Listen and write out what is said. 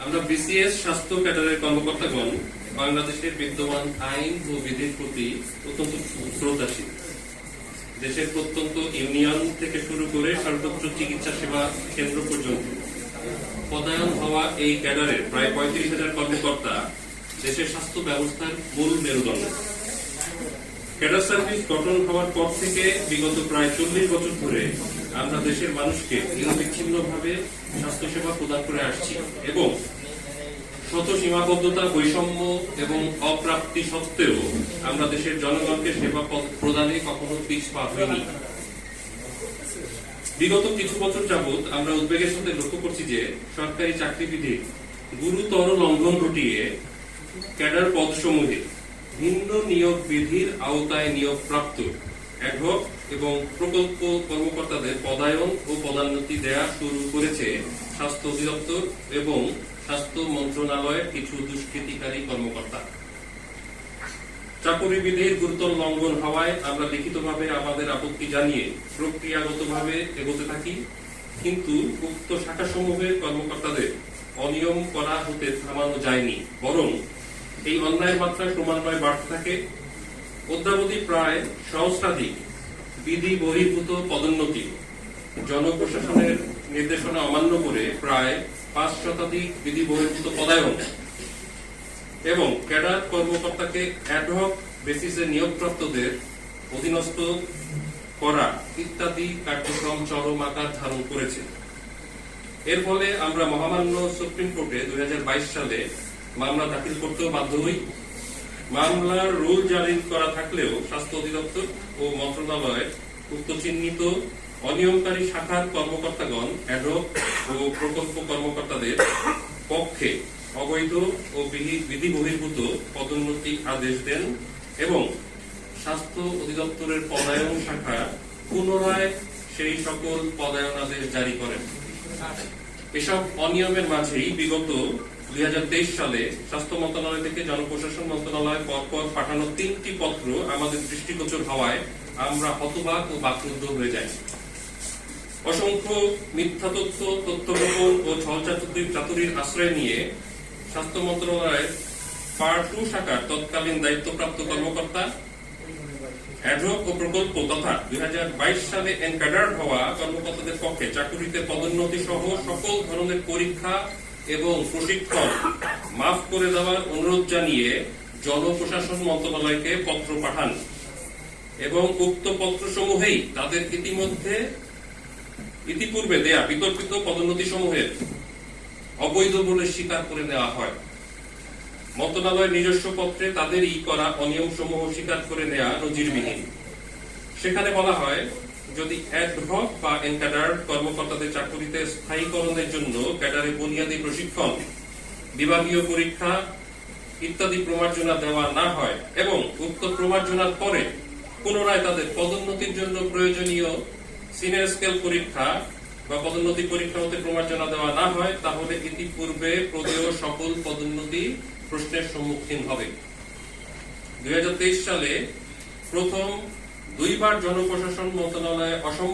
আমরা বিসিএস স্বাস্থ্য ক্যাডারের কর্মকর্তাগণ বাংলাদেশের বিদ্যমান আইন ও বিধির প্রতি অত্যন্ত শ্রদ্ধাশীল। দেশের প্রত্যন্ত ইউনিয়ন থেকে শুরু করে সর্বোচ্চ চিকিৎসা সেবা কেন্দ্র পর্যন্ত পদায়ন হওয়া এই ক্যাডারের প্রায় ৩৫,০০০ কর্মকর্তা দেশের স্বাস্থ্য ব্যবস্থার মূল মেরুদণ্ড। ক্যাডার সার্ভিস গঠন হওয়ার পর থেকে বিগত প্রায় ৪০ বছর ধরে আমরা দেশের মানুষকে নিরবিচ্ছিন্নভাবে স্বাস্থ্যসেবা প্রদান করে আসছি এবং শত সীমাবদ্ধতা, বৈষম্য এবং অপ্রাপ্তি সত্ত্বেও আমরা দেশের জনগণকে সেবা প্রদানে কখনো পিছপা হইনি। বিগত কিছু বছর যাবৎ আমরা উদ্বেগের সাথে লক্ষ্য করছি যে সরকারি চাকরিবিধির গুরুতর লঙ্ঘন ঘটিয়ে ক্যাডার পদসমূহে ভিন্ন নিয়োগ বিধির আওতায় নিয়োগপ্রাপ্ত অ্যাডহক এবং প্রকল্প কর্মকর্তাদের পদায়ন ও পদোন্নতি দেয়া শুরু করেছে স্বাস্থ্য অধিদপ্তর এবং স্বাস্থ্য মন্ত্রণালয়ের কিছু দুষ্কৃতিকারী কর্মকর্তা। চাকরি বিধির গুরুতর লঙ্ঘন হওয়ায় আমরা লিখিতভাবে আমাদের আপত্তি জানিয়ে প্রক্রিয়াগতভাবে এগোতে থাকি, কিন্তু উক্ত শাখাসমূহের কর্মকর্তাদের অনিয়ম করা হতে থামানো যায়নি, বরং এই অন্যায়ের মাত্রা ক্রমান্বয়ে বাড়তে থাকে। অদ্যাবধি প্রায় সহস্রাধিক বিধি বহির্ভূত পদোন্নতি, জনপ্রশাসনের নির্দেশনা অমান্য করে প্রায় ৫ শতাধিক বিধি বহির্ভূত পদায়ন এবং ক্যাডার কর্মকর্তাকে অ্যাডহক বেসিসে নিয়োগপ্রাপ্তদের অধীনস্থ করা ইত্যাদি কার্যক্রম চরম আকার ধারণ করেছে। এর ফলে আমরা মহামান্য সুপ্রিম কোর্টে ২০২২ সালে মামলা দাখিল করতেও বাধ্য হই। মামলার রুল জারি করা থাকলেও স্বাস্থ্য অধিদপ্তর ও মন্ত্রণালয়ের উক্ত চিহ্নিত অনিয়মকারী শাখার কর্মকর্তাগণ অ্যাডহক ও প্রকল্প কর্মকর্তাদের পক্ষে অবৈধ ও বিধি বহির্ভূত পদোন্নতি আদেশ দেন এবং স্বাস্থ্য অধিদপ্তরের পদায়ন শাখা পুনরায় সেই সকল পদায়ন আদেশ জারি করেন। এসব অনিয়মের মাঝেই বিগত ২০২৩ সালে স্বাস্থ্য মন্ত্রণালয় থেকে জনপ্রশাসন মন্ত্রণালয় পরপর পাঠানো ৩টি পত্র আমাদের দৃষ্টিগোচর হওয়ায় আমরা হতবাক ও বাকরুদ্ধ হয়ে যাই। অসংখ্য মিথ্যা তথ্য, তথ্যগোপন ও ছলচাতুরির আশ্রয় নিয়ে স্বাস্থ্য মন্ত্রণালয়ের পার্ট 2 শাখার তৎকালীন দায়িত্বপ্রাপ্ত কর্মকর্তা, অ্যাডহক ও প্রকল্প তথা ২০২২ সালে এনক্যাডার্ড হওয়া কর্মকর্তাদের পক্ষে চাকুরিতে পদোন্নতি সহ সকল ধরনের পরীক্ষা এবং প্রশিক্ষণ মাফ করে দেওয়ার অনুরোধ জানিয়ে জনপ্রশাসন মন্ত্রণালয়কে পত্র পাঠান এবং উক্ত পত্রসমূহেই তাদের ইতিপূর্বে দেয়া বিতর্কিত পদোন্নতি সমূহের অবৈধ বলে স্বীকার করে নেওয়া হয়। মন্ত্রণালয়ের নিজস্ব পত্রে তাদেরই করা অনিয়ম সমূহ স্বীকার করে নেওয়া নজিরবিহীন। সেখানে বলা হয়, যদি অ্যাডহক বা এনক্যাডার্ড কর্মকর্তাদের চাকরিতে স্থায়ীকরণের জন্য ক্যাডারে বুনিয়াদী প্রশিক্ষণ, বিভাগীয় পরীক্ষা ইত্যাদি প্রমার্জনা দেওয়া না হয় এবং উক্ত প্রমার্জনার পরে পুনরায় তাদের পদোন্নতির জন্য প্রয়োজনীয় সিনিয়র স্কেল পরীক্ষা বা পদোন্নতি পরীক্ষা হতে প্রমার্জনা দেওয়া না হয়, তাহলে ইতিপূর্বে প্রদেয় সকল পদোন্নতি প্রশ্নের সম্মুখীন হবে। ২০২৩ সালে প্রথম 2বার জনপ্রশাসন মন্ত্রণালয়ে